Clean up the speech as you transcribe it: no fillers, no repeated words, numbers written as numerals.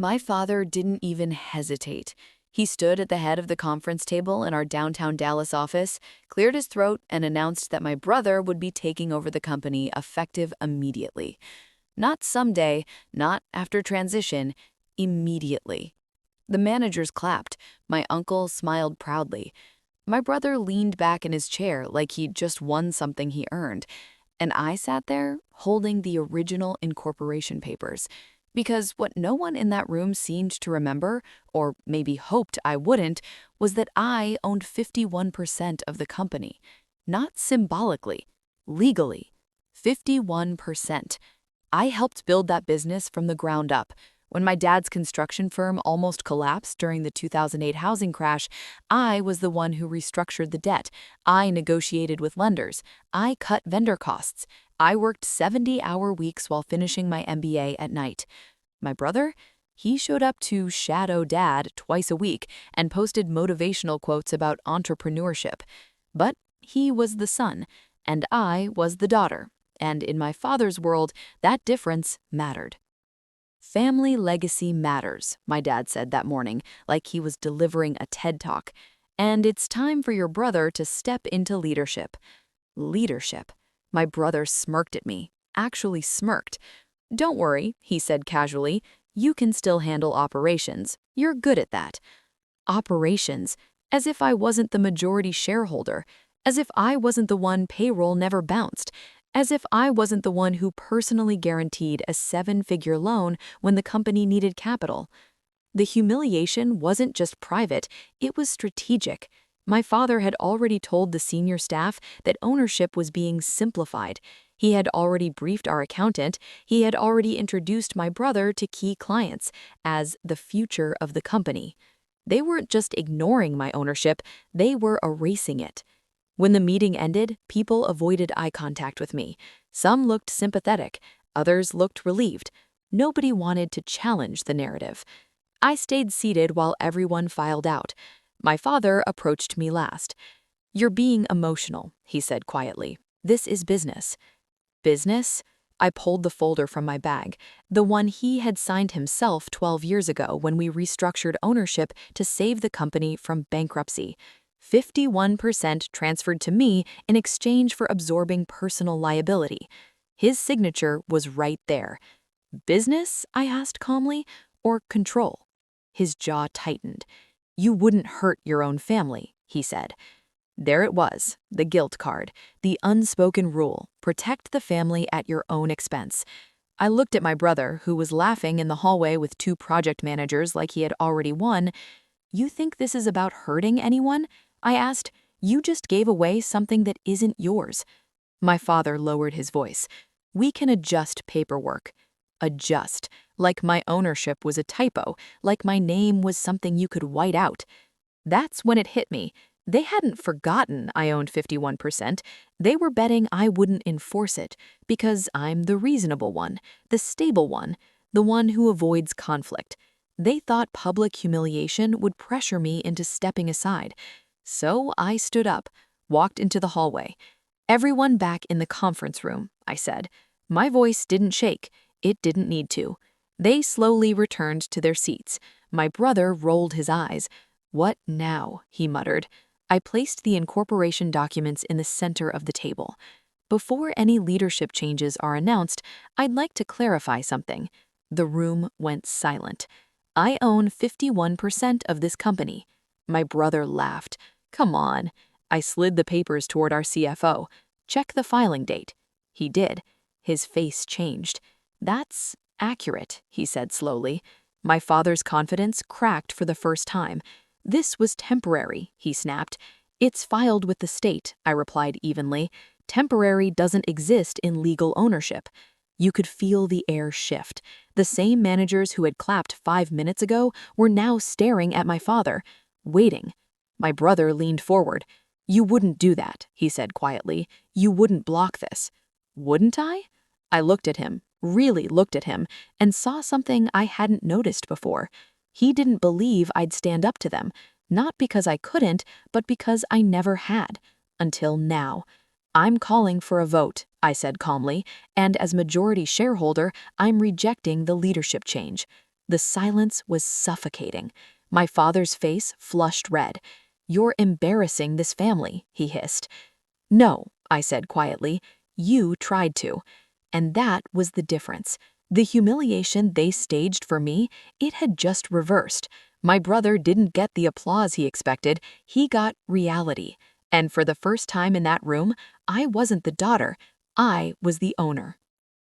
My father didn't even hesitate. He stood at the head of the conference table in our downtown Dallas office, cleared his throat, and announced that my brother would be taking over the company effective immediately. Not someday, not after transition, immediately. The managers clapped. My uncle smiled proudly. My brother leaned back in his chair like he'd just won something he earned, and I sat there holding the original incorporation papers. Because what no one in that room seemed to remember, or maybe hoped I wouldn't, was that I owned 51% of the company. Not symbolically, legally. 51%. I helped build that business from the ground up. When my dad's construction firm almost collapsed during the 2008 housing crash, I was the one who restructured the debt. I negotiated with lenders. I cut vendor costs. I worked 70-hour weeks while finishing my MBA at night. My brother? He showed up to shadow dad twice a week and posted motivational quotes about entrepreneurship. But he was the son, and I was the daughter. And in my father's world, that difference mattered. Family legacy matters, my dad said that morning, like he was delivering a TED Talk. And it's time for your brother to step into leadership. Leadership. My brother smirked at me, actually smirked. Don't worry, he said casually. You can still handle operations. You're good at that. Operations. As if I wasn't the majority shareholder. As if I wasn't the one payroll never bounced. As if I wasn't the one who personally guaranteed a 7-figure loan when the company needed capital. The humiliation wasn't just private, it was strategic. My father had already told the senior staff that ownership was being simplified. He had already briefed our accountant. He had already introduced my brother to key clients as the future of the company. They weren't just ignoring my ownership, they were erasing it. When the meeting ended, people avoided eye contact with me. Some looked sympathetic, others looked relieved. Nobody wanted to challenge the narrative. I stayed seated while everyone filed out. My father approached me last. "You're being emotional," he said quietly. "This is business." Business? I pulled the folder from my bag, the one he had signed himself 12 years ago when we restructured ownership to save the company from bankruptcy. 51% transferred to me in exchange for absorbing personal liability. His signature was right there. Business, I asked calmly, or control? His jaw tightened. "You wouldn't hurt your own family," he said. There it was, the guilt card, the unspoken rule, protect the family at your own expense. I looked at my brother, who was laughing in the hallway with 2 project managers like he had already won. "You think this is about hurting anyone?" I asked. "You just gave away something that isn't yours." My father lowered his voice. "We can adjust paperwork." Adjust. Like my ownership was a typo, like my name was something you could white out. That's when it hit me. They hadn't forgotten I owned 51%. They were betting I wouldn't enforce it, because I'm the reasonable one, the stable one, the one who avoids conflict. They thought public humiliation would pressure me into stepping aside. So I stood up, walked into the hallway. "Everyone back in the conference room," I said. My voice didn't shake. It didn't need to. They slowly returned to their seats. My brother rolled his eyes. "What now?" he muttered. I placed the incorporation documents in the center of the table. "Before any leadership changes are announced, I'd like to clarify something." The room went silent. "I own 51% of this company." My brother laughed. "Come on." I slid the papers toward our CFO. "Check the filing date." He did. His face changed. "That's accurate," he said slowly. My father's confidence cracked for the first time. "This was temporary," he snapped. "It's filed with the state," I replied evenly. "Temporary doesn't exist in legal ownership." You could feel the air shift. The same managers who had clapped 5 minutes ago were now staring at my father, waiting. My brother leaned forward. "You wouldn't do that," he said quietly. "You wouldn't block this." Wouldn't I? I looked at him, really looked at him, and saw something I hadn't noticed before. He didn't believe I'd stand up to them, not because I couldn't, but because I never had, until now. "I'm calling for a vote," I said calmly, "and as majority shareholder, I'm rejecting the leadership change." The silence was suffocating. My father's face flushed red. "You're embarrassing this family," he hissed. "No," I said quietly. "You tried to." And that was the difference. The humiliation they staged for me, it had just reversed. My brother didn't get the applause he expected, he got reality. And for the first time in that room, I wasn't the daughter, I was the owner.